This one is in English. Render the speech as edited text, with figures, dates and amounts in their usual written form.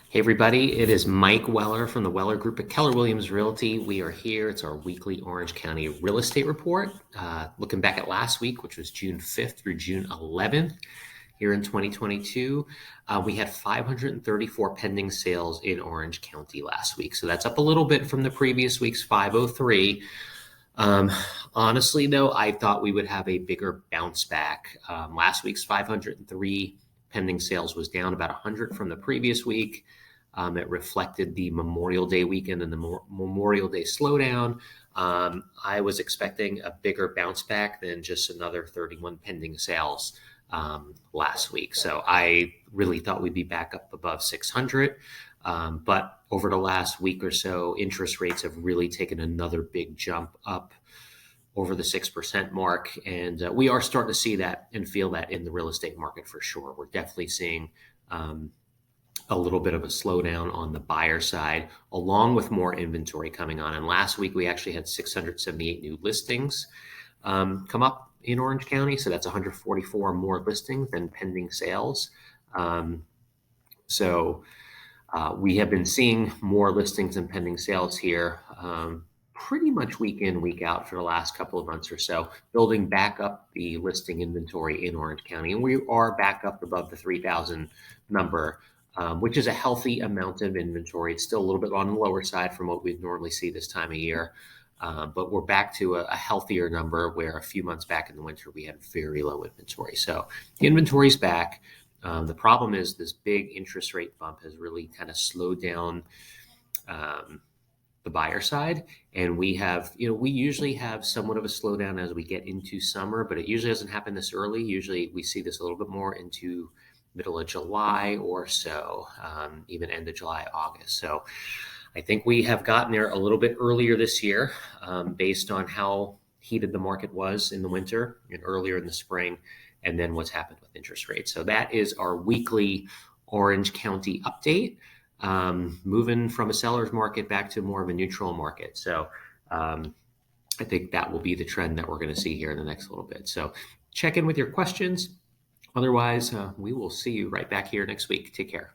Hey everybody, it is Mike Weller from the Weller Group at Keller Williams Realty. We are here. It's our weekly Orange County real estate report. Looking back at last week, which was June 5th through June 11th here in 2022, we had 534 pending sales in Orange County last week. So that's up a little bit from the previous week's 503. Honestly, though, I thought we would have a bigger bounce back. Last week's 503 pending sales was down about 100 from the previous week. It reflected the Memorial Day weekend and the Memorial Day slowdown. I was expecting a bigger bounce back than just another 31 pending sales last week. So I really thought we'd be back up above 600. But over the last week or so, interest rates have really taken another big jump up over the 6% mark. And we are starting to see that and feel that in the real estate market for sure. We're definitely seeing a little bit of a slowdown on the buyer side, along with more inventory coming on. And last week, we actually had 678 new listings come up in Orange County. So that's 144 more listings than pending sales. We have been seeing more listings and pending sales here pretty much week in, week out for the last couple of months or so, building back up the listing inventory in Orange County. And we are back up above the 3,000 number, which is a healthy amount of inventory. It's still a little bit on the lower side from what we'd normally see this time of year. But we're back to a healthier number where a few months back in the winter, we had very low inventory. So the inventory's back. The problem is this big interest rate bump has really kind of slowed down the buyer side. And we usually have somewhat of a slowdown as we get into summer, but it usually doesn't happen this early. Usually we see this a little bit more into middle of July or so, even end of July, August. So I think we have gotten there a little bit earlier this year based on how heated the market was in the winter and earlier in the spring, and then what's happened with interest rates. So that is our weekly Orange County update, moving from a seller's market back to more of a neutral market. So I think that will be the trend that we're going to see here in the next little bit. So check in with your questions. Otherwise, we will see you right back here next week. Take care.